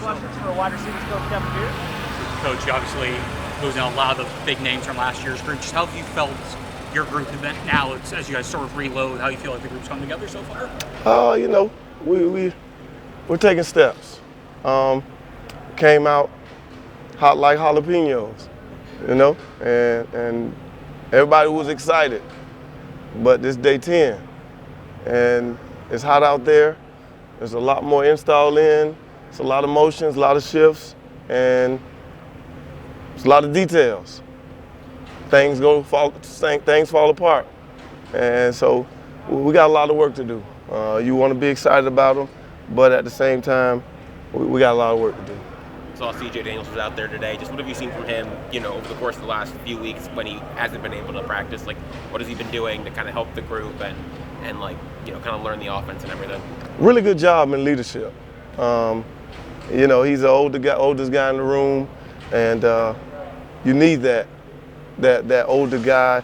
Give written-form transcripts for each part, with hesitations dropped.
questions for wide receivers coach Kevin Beard. Coach, you obviously losing a lot of the big names from last year's group. Just how have you felt your group now, as you guys sort of reload, how you feel like the group's come together so far? We're taking steps. Came out hot like jalapenos, and everybody was excited. But this day 10, and it's hot out there. There's a lot more install in. It's a lot of motions, a lot of shifts, and it's a lot of details. Things fall apart, and so we got a lot of work to do. You want to be excited about them, but at the same time, we got a lot of work to do. Saw C.J. Daniels was out there today. Just what have you seen from him, over the course of the last few weeks when he hasn't been able to practice? Like, what has he been doing to kind of help the group and kind of learn the offense and everything? Really good job in leadership. He's the oldest guy in the room, and you need that older guy,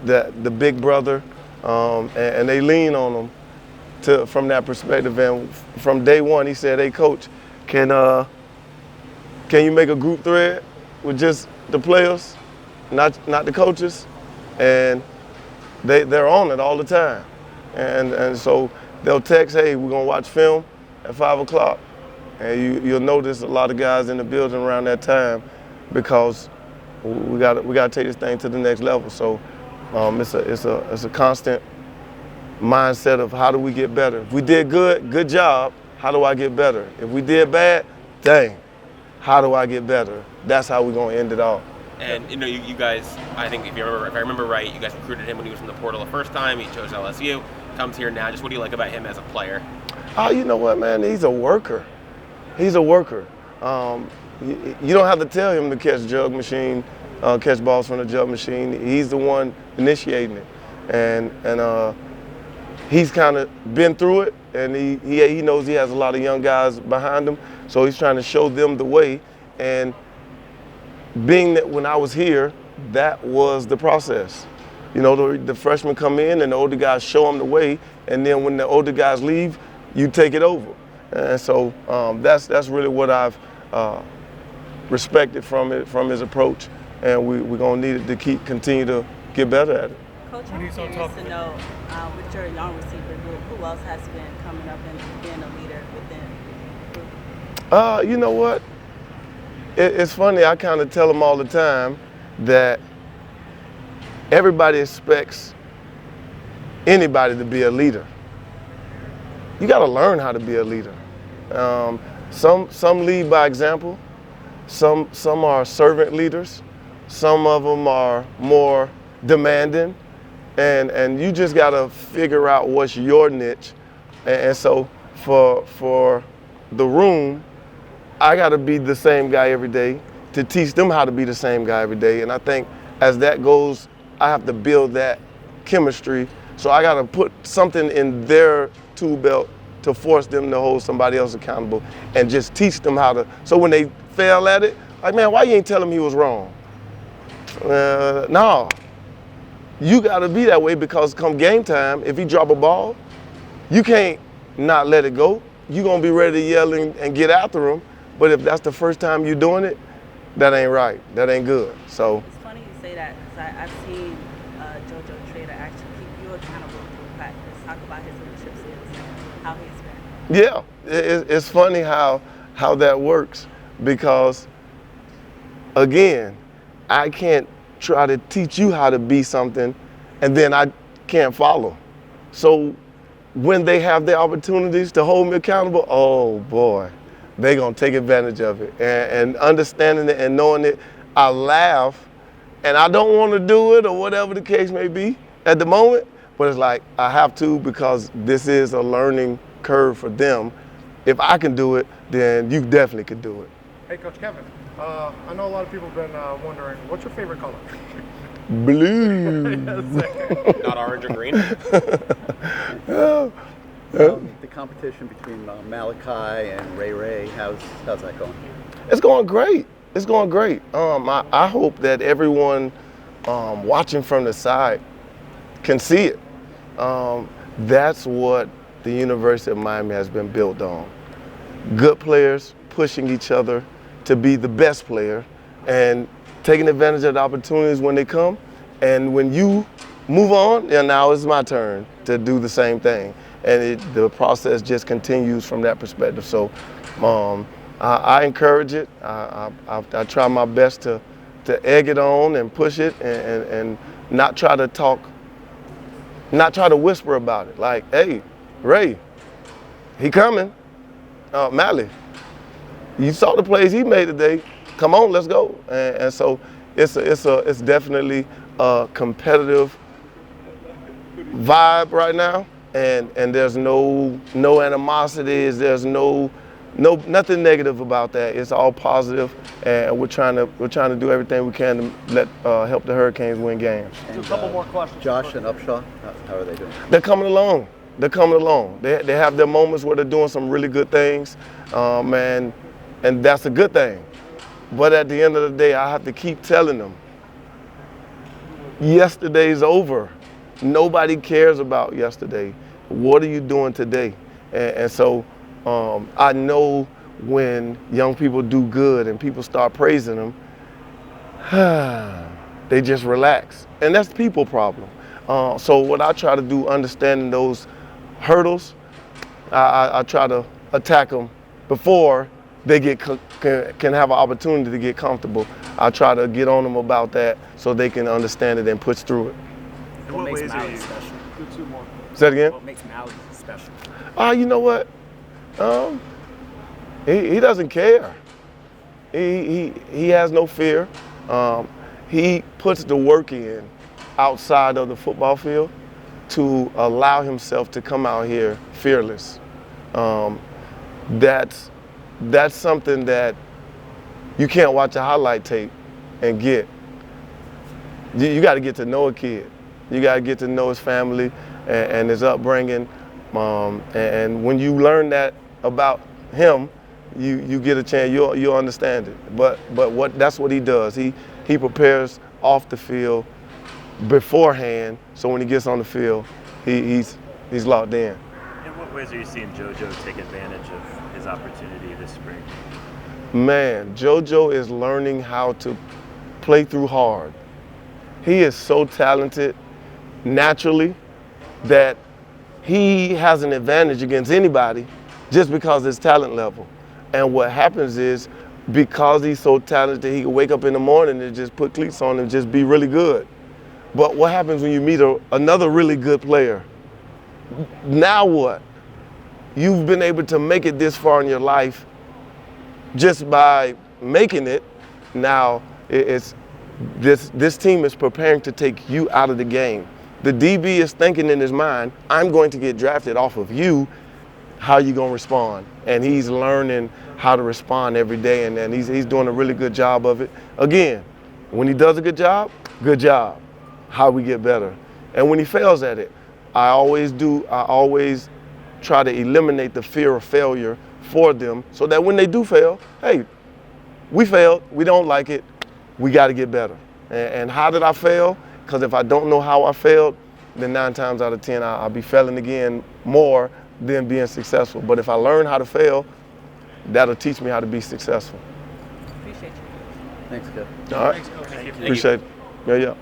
the big brother, and they lean on him from that perspective. And from day one, he said, "Hey, coach, can you make a group thread with just the players, not the coaches?" And they're on it all the time. And so they'll text, "Hey, we're gonna watch film at 5 o'clock." And you'll notice a lot of guys in the building around that time because we gotta take this thing to the next level. So it's a constant mindset of how do we get better. If we did good job. How do I get better? If we did bad, dang. How do I get better? That's how we're gonna end it all. And you guys, I think if I remember right, you guys recruited him when he was in the portal the first time. He chose LSU, comes here now. Just what do you like about him as a player? Oh, you know what, man? He's a worker. He's a worker. You don't have to tell him to catch balls from the jug machine. He's the one initiating it, and he's kind of been through it, and he knows he has a lot of young guys behind him, so he's trying to show them the way. And being that when I was here, that was the process. The freshmen come in and the older guys show them the way, and then when the older guys leave, you take it over. And so that's really what I've respected from his approach, and we're gonna need it to continue to get better at it. Coach, I'm curious to know, with your young receiver group, who else has been coming up and being a leader within? You know what? It's funny, I kind of tell them all the time that everybody expects anybody to be a leader. You got to learn how to be a leader. Some lead by example. Some are servant leaders. Some of them are more demanding. And you just got to figure out what's your niche. And so for the room, I got to be the same guy every day to teach them how to be the same guy every day. And I think as that goes, I have to build that chemistry. So I got to put something in their tool belt to force them to hold somebody else accountable and just teach them how to. So when they fail at it, like, man, why you ain't tell him he was wrong? No. You got to be that way because come game time, if he drop a ball, you can't not let it go. You're going to be ready to yell and get after him. But if that's the first time you're doing it, that ain't right. That ain't good. So it's funny you say that because I've seen JoJo Trader actually keep you accountable through practice. Talk about his leadership skills and how he's been. Yeah, it's funny how that works because, again, I can't try to teach you how to be something and then I can't follow. So when they have the opportunities to hold me accountable, oh boy, they're going to take advantage of it. And understanding it and knowing it, I laugh and I don't want to do it or whatever the case may be at the moment, but it's like I have to because this is a learning curve for them. If I can do it, then you definitely could do it. Hey, Coach Kevin, I know a lot of people have been wondering, what's your favorite color? Blue. Not orange or green? The competition between Malachi and Ray, how's that going? It's going great. It's going great. I hope that everyone watching from the side can see it. That's what the University of Miami has been built on. Good players pushing each other to be the best player and taking advantage of the opportunities when they come. And when you move on, and now it's my turn to do the same thing. And the process just continues from that perspective. So I encourage it. I try my best to egg it on and push it and not try to talk, not try to whisper about it. Like, hey, Ray, he coming. Mally, you saw the plays he made today. Come on, let's go. And so it's definitely a competitive vibe right now, and there's no animosity. There's nothing negative about that. It's all positive, and we're trying to do everything we can to help the Hurricanes win games. A couple more questions. Josh and Upshaw, how are they doing? They're coming along. They're coming along. They have their moments where they're doing some really good things, and that's a good thing. But at the end of the day, I have to keep telling them, yesterday's over. Nobody cares about yesterday. What are you doing today? And so I know when young people do good and people start praising them, they just relax. And that's the people problem. So what I try to do, understanding those hurdles, I try to attack them before they can have an opportunity to get comfortable. I try to get on them about that so they can understand it and push through it. In what ways are you special? Say that again? What makes Mally special? You know what? He doesn't care. He has no fear. He puts the work in outside of the football field to allow himself to come out here fearless. That's something that you can't watch a highlight tape and get. You got to get to know a kid. You got to get to know his family and his upbringing. And when you learn that about him, you get a chance. You'll understand it. But that's what he does. He prepares off the field beforehand, so when he gets on the field, he's locked in. In what ways are you seeing JoJo take advantage of his opportunity this spring? Man, JoJo is learning how to play through hard. He is so talented naturally that he has an advantage against anybody just because of his talent level. And what happens is, because he's so talented, he can wake up in the morning and just put cleats on and just be really good. But what happens when you meet another really good player? Now what? You've been able to make it this far in your life just by making it. Now this team is preparing to take you out of the game. The DB is thinking in his mind, I'm going to get drafted off of you. How you going to respond? And he's learning how to respond every day, and he's doing a really good job of it. Again, when he does a good job, how we get better. And when he fails at it, I always try to eliminate the fear of failure for them so that when they do fail, hey, we failed, we don't like it, we got to get better. And how did I fail? Because if I don't know how I failed, then 9 times out of 10, I'll be failing again more than being successful. But if I learn how to fail, that'll teach me how to be successful. Appreciate you. Thanks, Kev. All right. Thanks, Coach. Thank you. Appreciate it. Yeah.